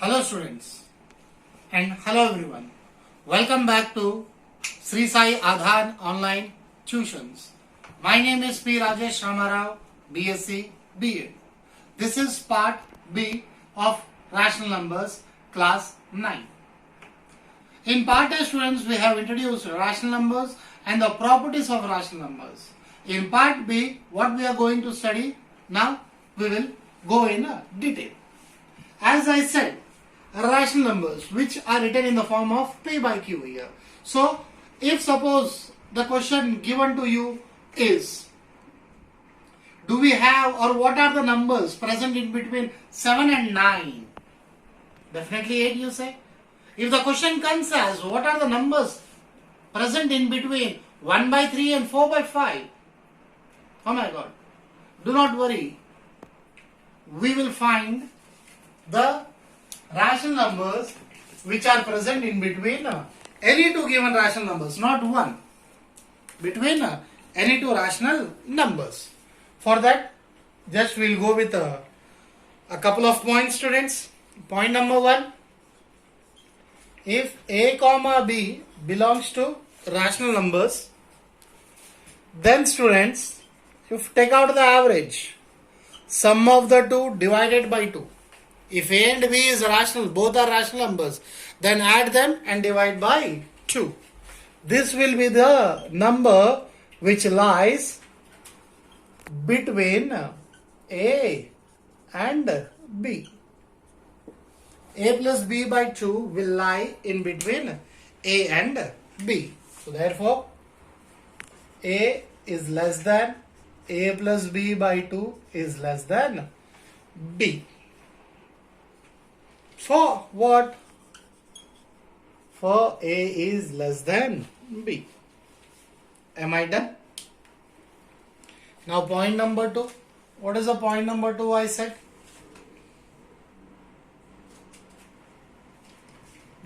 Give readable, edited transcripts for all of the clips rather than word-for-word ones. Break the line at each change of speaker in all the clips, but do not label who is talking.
Hello students and hello everyone. Welcome back to Sri Sai Adhan Online Tuitions. My name is P. Rajesh Ramarao, BSc BA. This is part B of Rational Numbers class 9. In part A students we have introduced rational numbers and the properties of rational numbers. In part B what we are going to study now we will go in detail. As I said, rational numbers which are written in the form of P by Q here. So, if suppose the question given to you is, do we have or what are the numbers present in between 7 and 9? Definitely 8 you say. If the question comes as, what are the numbers present in between 1 by 3 and 4 by 5? Oh my God. Do not worry. We will find the rational numbers which are present in between any two given rational numbers, not one, between any two rational numbers. For that, just we'll go with a couple of points, students. Point number 1, if A comma B belongs to rational numbers, then students, if you take out the average, sum of the two divided by 2. If A and B is rational, both are rational numbers, then add them and divide by 2. This will be the number which lies between A and B. A plus B by 2 will lie in between A and B. So therefore, A is less than A plus B by 2 is less than B. For what? For A is less than B. Am I done? Now point number 2. What is the point number 2 I said?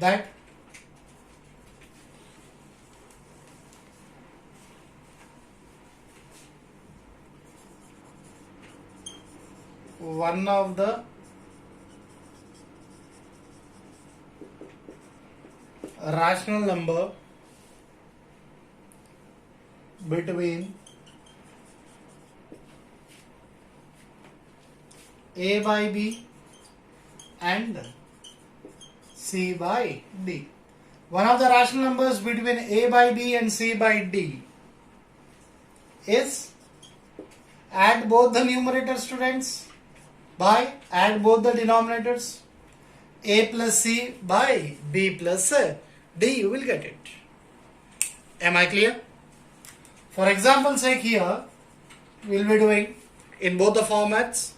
That one of the rational number between A by B and C by D. One of the rational numbers between A by B and C by D is, add both the numerators, students, by add both the denominators, A plus C by B plus D, you will get it. Am I clear? For example sake here, we will be doing in both the formats.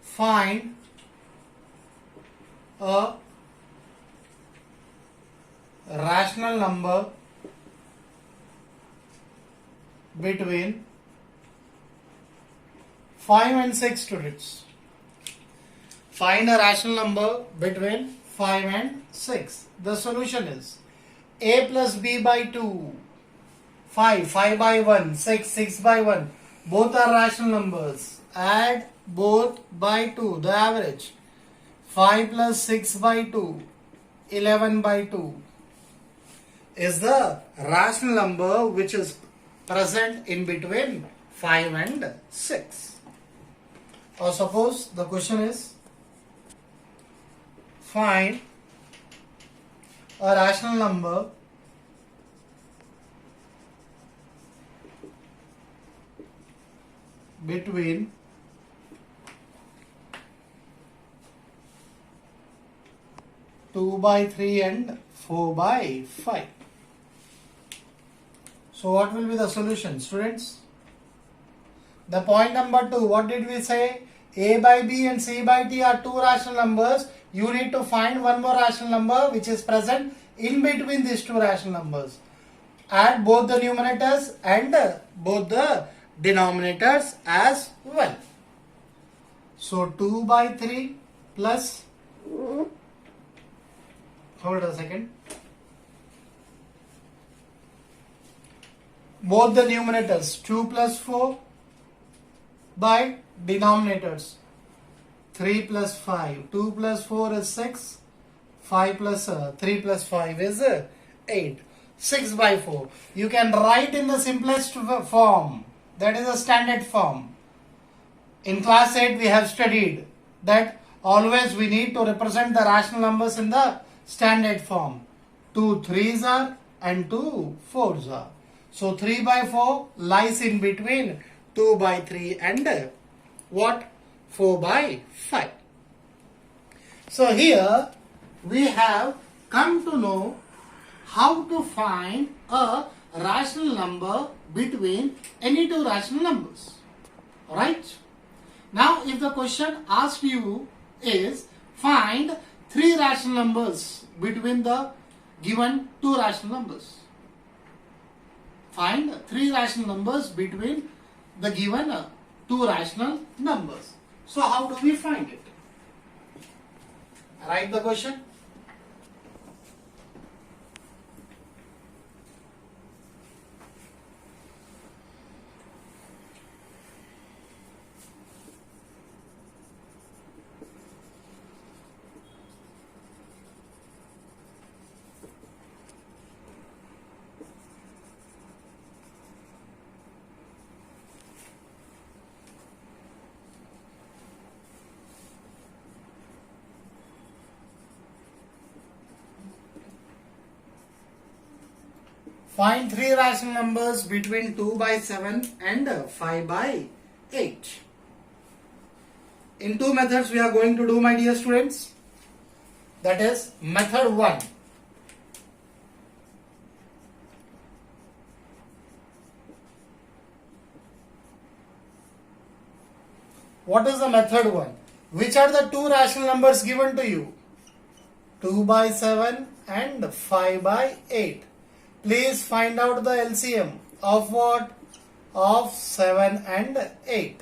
Find a rational number between 5 and 6 students. Find a rational number between 5 and 6. The solution is A plus B by 2, 5 by 1, 6 by 1. Both are rational numbers. Add both by 2, the average. 5 plus 6 by 2, 11 by 2 is the rational number which is present in between 5 and 6. Or suppose the question is, find a rational number between 2 by 3 and 4 by 5. So what will be the solution, students? The point number 2, what did we say? A by B and C by D are two rational numbers. You need to find one more rational number which is present in between these two rational numbers. Add both the numerators and both the denominators as well. So 2 by 3 plus, hold a second, both the numerators 2 plus 4 by denominators 3 plus 5. 2 plus 4 is 6. 5 plus 3 plus 5 is 8. 6 by 4. You can write in the simplest form. That is a standard form. In class 8 we have studied that always we need to represent the rational numbers in the standard form. 2 3s are and 2 4s are. So 3 by 4 lies in between 2 by 3 and what? 4 by 5. So here we have come to know how to find a rational number between any two rational numbers. Right? Now if the question asked you is find three rational numbers between the given two rational numbers. Find three rational numbers between the given two rational numbers. So how do we find it? Write the question. Find three rational numbers between 2 by 7 and 5 by 8. In two methods we are going to do, my dear students. That is method 1. What is the method 1? Which are the two rational numbers given to you? 2 by 7 and 5 by 8. Please find out the LCM of what? Of 7 and 8.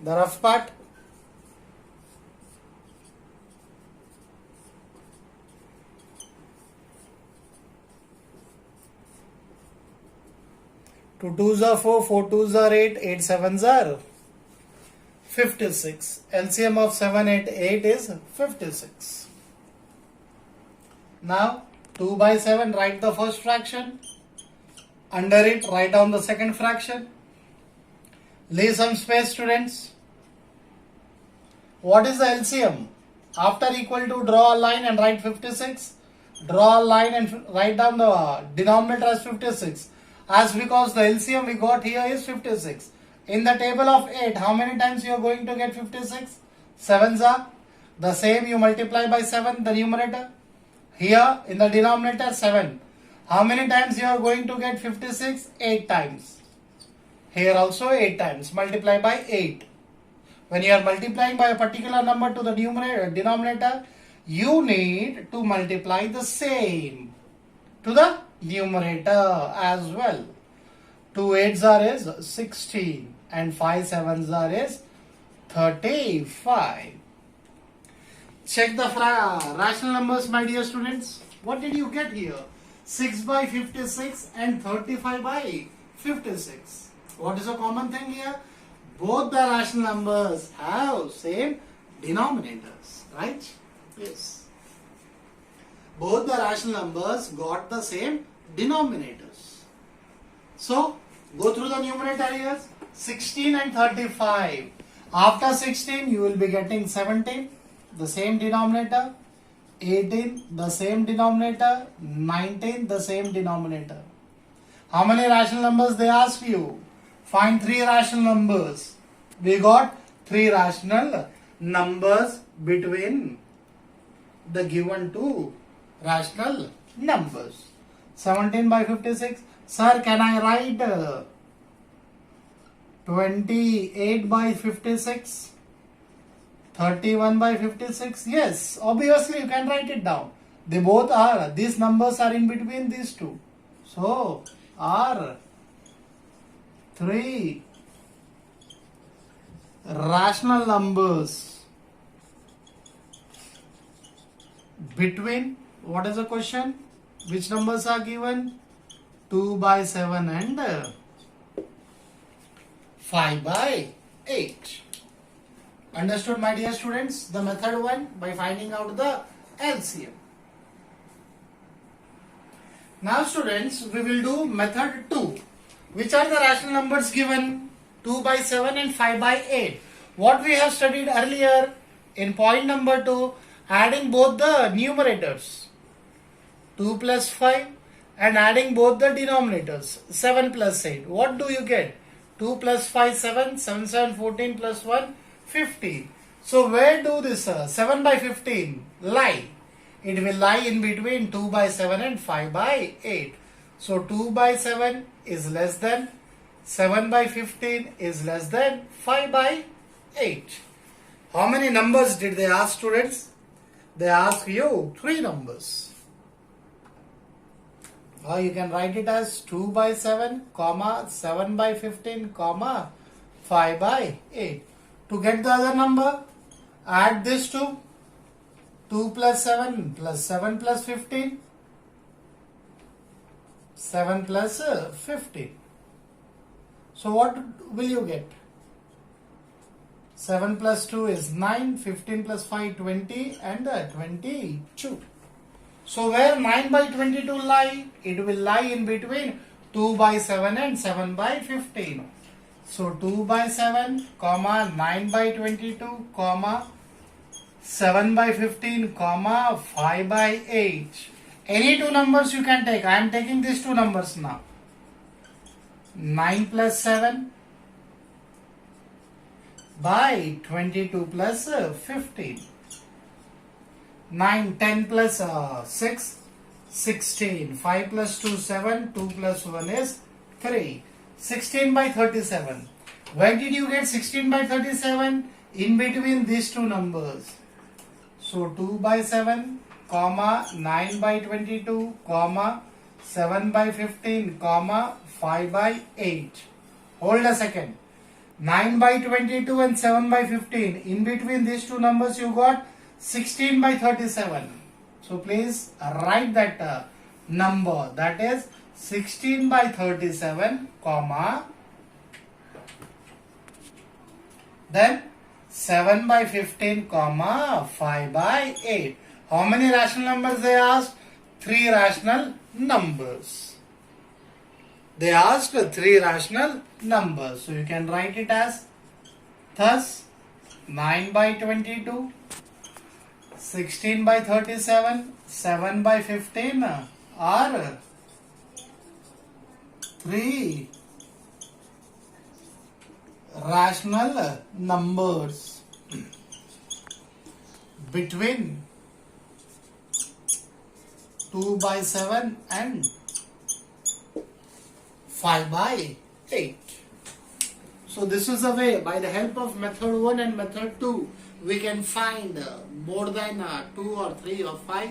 The rough part. Two twos are 4, 4 twos are 8, 8 sevens are 56. LCM of 7 and 8 is 56. Now 2 by 7, write the first fraction. Under it, write down the second fraction. Leave some space, students. What is the LCM? After equal to, draw a line and write 56. Draw a line and write down the denominator as 56. As because the LCM we got here is 56. In the table of 8, how many times you are going to get 56? 7s are. The same you multiply by 7, the numerator. Here in the denominator 7. How many times you are going to get 56? 8 times. Here also 8 times. Multiply by 8. When you are multiplying by a particular number to the denominator, you need to multiply the same to the numerator as well. 2 8s are is 16 and 5 7s are is 35. Check the rational numbers, my dear students. What did you get here? 6 by 56 and 35 by 56. What is a common thing here? Both the rational numbers have same denominators, right? Yes. Both the rational numbers got the same denominators. So, go through the numerator here. 16 and 35. After 16, you will be getting 17. The same denominator, 18 the same denominator, 19 the same denominator. How many rational numbers they asked you? Find three rational numbers. We got three rational numbers between the given two rational numbers. 17 by 56. Sir, can I write 28 by 56? 31 by 56? Yes, obviously you can write it down. They both are, these numbers are in between these two. So, are three rational numbers between, what is the question? Which numbers are given? 2 by 7 and 5 by 8. Understood, my dear students? The method 1 by finding out the LCM. Now students, we will do method 2. Which are the rational numbers given? 2 by 7 and 5 by 8. What we have studied earlier in point number 2, adding both the numerators 2 plus 5 and adding both the denominators 7 plus 8. What do you get? 2 plus 5 7, 7 7 14 plus 1 15. So where do this 7 by 15 lie? It will lie in between 2 by 7 and 5 by 8. So 2 by 7 is less than 7 by 15 is less than 5 by 8. How many numbers did they ask, students? They ask you 3 numbers. Or you can write it as 2 by 7, comma 7 by 15, comma 5 by 8. To get the other number, add this to 2 plus 7 plus 7 plus 15, 7 plus 15. So what will you get? 7 plus 2 is 9, 15 plus 5 20 and 22. So where 9 by 22 lie? It will lie in between 2 by 7 and 7 by 15. So 2 by 7, comma 9 by 22, comma 7 by 15, comma 5 by 8. Any two numbers you can take. I am taking these two numbers now. 9 plus 7 by 22 plus 15. 9, 10 plus 6, 16. 5 plus 2, 7. 2 plus 1 is 3. 16 by 37. Where did you get 16 by 37? In between these two numbers. So 2 by 7, comma 9 by 22, comma 7 by 15, comma 5 by 8. Hold a second. 9 by 22 and 7 by 15. In between these two numbers you got 16 by 37. So please write that number, that is 16 by 37, comma then 7 by 15, comma 5 by 8. How many rational numbers they asked? 3 rational numbers. They asked 3 rational numbers. So you can write it as thus 9 by 22, 16 by 37, 7 by 15 are 3 rational numbers between 2 by 7 and 5 by 8. So this is the way, by the help of method 1 and method 2, we can find more than 2 or 3 or 5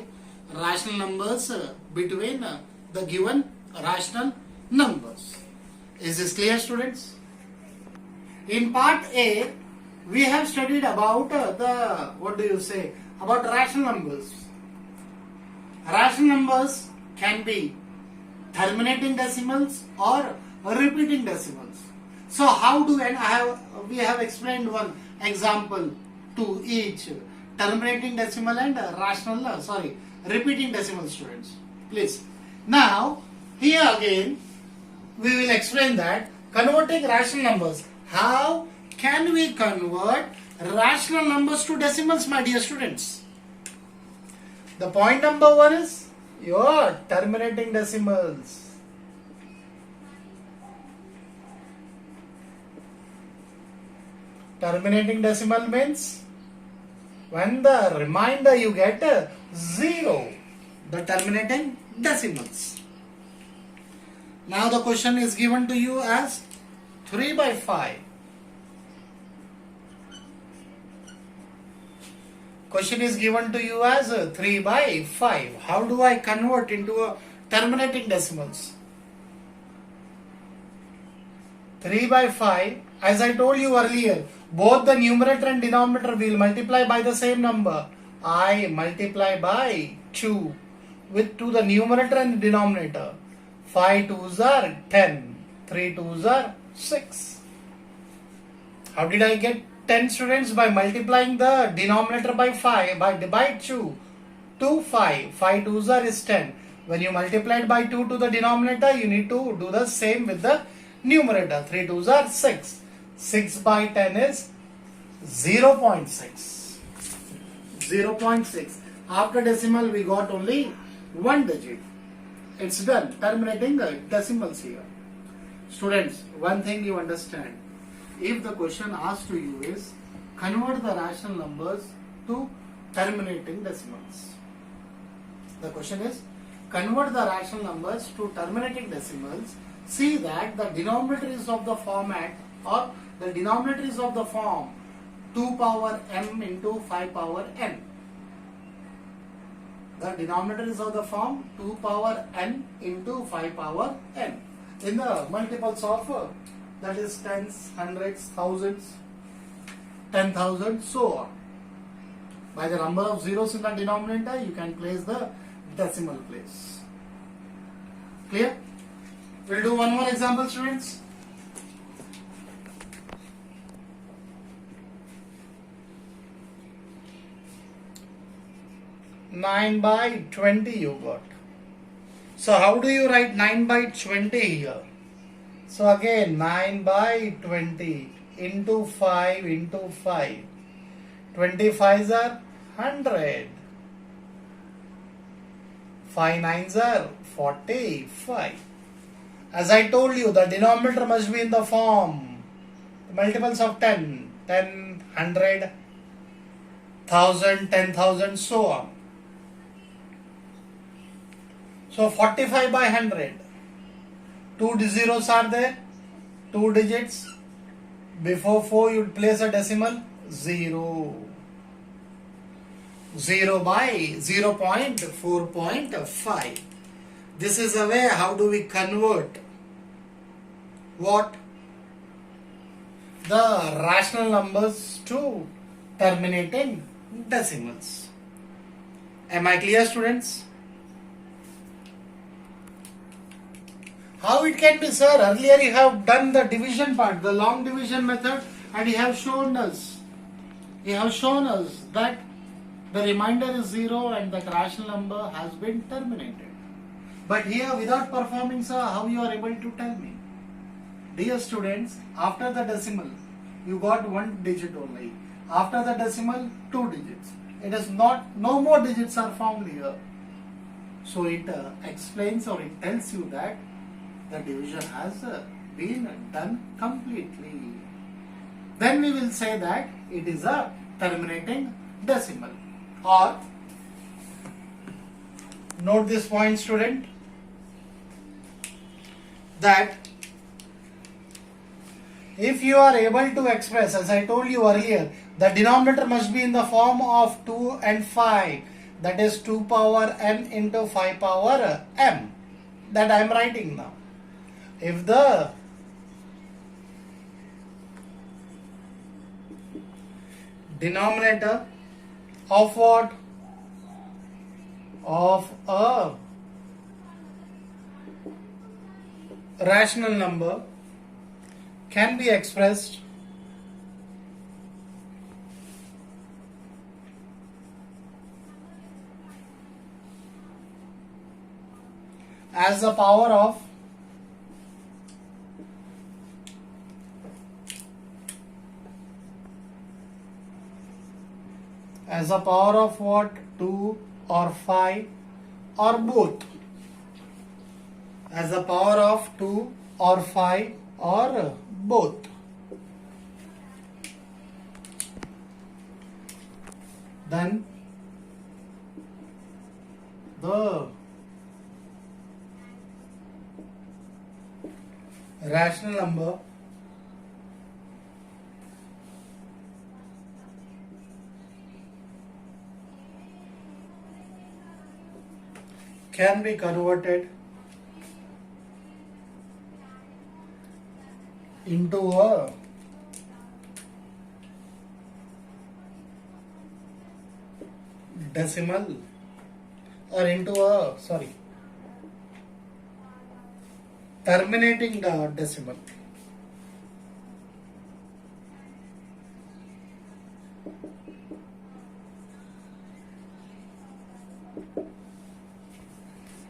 rational numbers between the given rational numbers. Is this clear, students? In part A, we have studied about about rational numbers. Rational numbers can be terminating decimals or repeating decimals. So how do, and we have explained one example to each terminating decimal and repeating decimal, students. Please. Now, here again, we will explain that converting rational numbers. How can we convert rational numbers to decimals, my dear students? The point number 1 is your terminating decimals. Terminating decimal means when the remainder you get 0, the terminating decimals. Now the question is given to you as 3 by 5. Question is given to you as 3 by 5. How do I convert into a terminating decimals? 3 by 5, as I told you earlier, both the numerator and denominator will multiply by the same number. I multiply by 2 with to the numerator and the denominator. 5 2s are 10, 3 2s are 6. How did I get 10 students by multiplying the denominator by 5 by 2 to 5. 5 twos are is 10. When you multiply it by 2 to the denominator, you need to do the same with the numerator. 3 twos are 6. 6 by 10 is 0.6. 0.6. After decimal we got only one digit. It's done. Terminating the decimals here. Students, one thing you understand. If the question asked to you is convert the rational numbers to terminating decimals. The question is convert the rational numbers to terminating decimals. See that the denominator is of the format or the denominator is of the form 2 power m into 5 power n. The denominator is of the form 2 power n into 5 power n. In the multiples of that is tens, hundreds, thousands, 10,000, so on. By the number of zeros in the denominator, you can place the decimal place. Clear? We'll do one more example, students. Nine by 20 you got. So how do you write 9 by 20 here? So again 9 by 20 into 5 into 5. 25s are 100. 5 nines are 45. As I told you, the denominator must be in the form multiples of 10. 10, 100, 1000, 10,000, so on. So 45 by 100. 2 zeros are there. 2 digits. Before 4 you place a decimal. 0. 0 by 0.4.5. This is a way how do we convert what? The rational numbers to terminating decimals. Am I clear, students? How it can be, sir? Earlier you have done the division part, the long division method, and you have shown us that the remainder is 0 and that rational number has been terminated. But here without performing, sir, how you are able to tell me? Dear students, after the decimal, you got one digit only. After the decimal, 2 digits. It is not, no more digits are found here. So it explains or it tells you that the division has been done completely. Then we will say that it is a terminating decimal. Or, note this point, student, that if you are able to express, as I told you earlier, the denominator must be in the form of 2 and 5, that is 2 power n into 5 power m, that I am writing now. If the denominator of what? Of a rational number can be expressed as the power of what? 2 or 5 or both. As the power of 2 or 5 or both. Then the rational number can be converted into a decimal or into a terminating the decimal.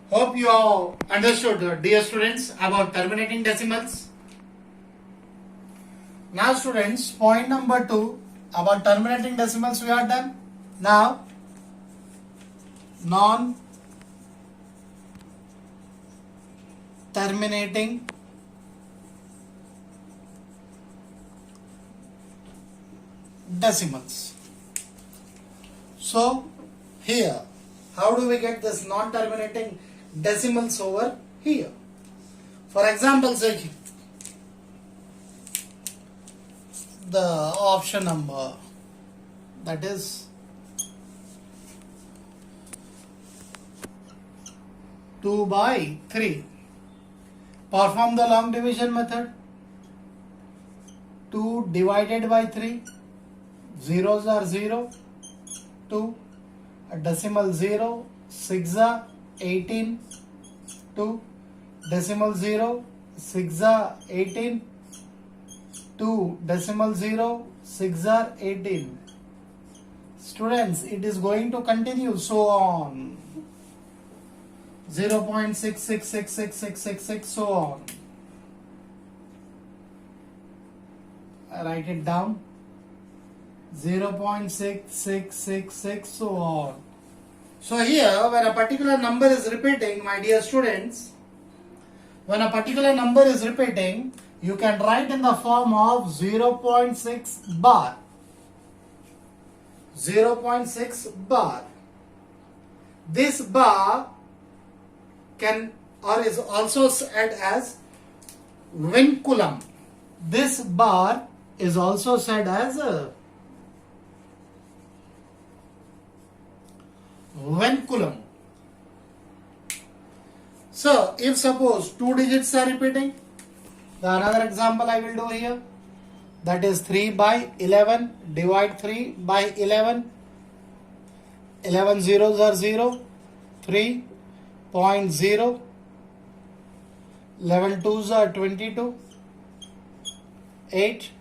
Hope you all understood, dear students, about terminating decimals. Now students, point number 2 about terminating decimals we are done. Now, non-terminating decimals. So, here, how do we get this non-terminating decimals over here? For example, say the option number, that is 2/3. Perform the long division method. 2 divided by 3, zeros are 0, 2, a decimal 0, 6 are 18, 2, decimal 0, 6 are 18, 2, decimal 0, 6 are 18. Students, it is going to continue so on. 0.666666, so on. I write it down. 0.6666, so on. So here, when a particular number is repeating, my dear students, when a particular number is repeating, you can write in the form of 0.6 bar. 0.6 bar. This bar can or is also said as vinculum. This bar is also said as a vinculum. So, if suppose 2 digits are repeating, the another example I will do here, that is 3/11, divide 3/11, 11 zeros are 0, 3.0, 11 twos are 22, 8,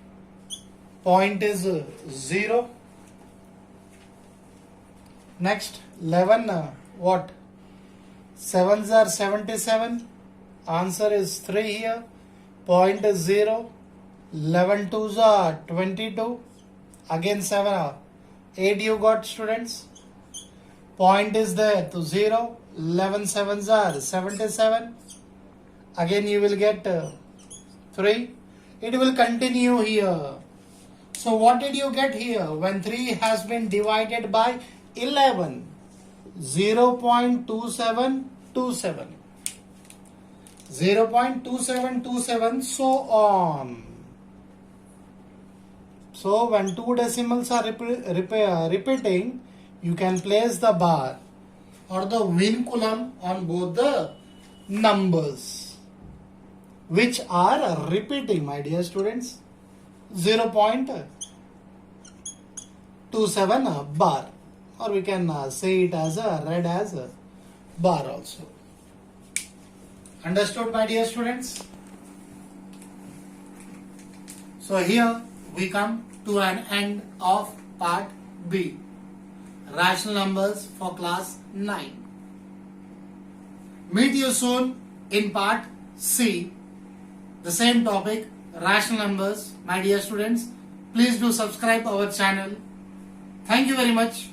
point is 0. Next, 11, what? 7s are 77, answer is 3 here, point is 0, 11 twos are 22, again 7, 8 you got, students, point is there to 0, 11 sevens are 77, again you will get 3, it will continue here. So what did you get here? When 3 has been divided by 11, 0.2727, 0.2727, so on. So when 2 decimals are repeating, you can place the bar or the vinculum on both the numbers which are repeating, my dear students. 0.27 bar, or we can say it as a read as a bar also. Understood, my dear students? So here we come to an end of part B, rational numbers for class 9. Meet you soon in part C, the same topic, rational numbers. My dear students, please do subscribe our channel. Thank you very much.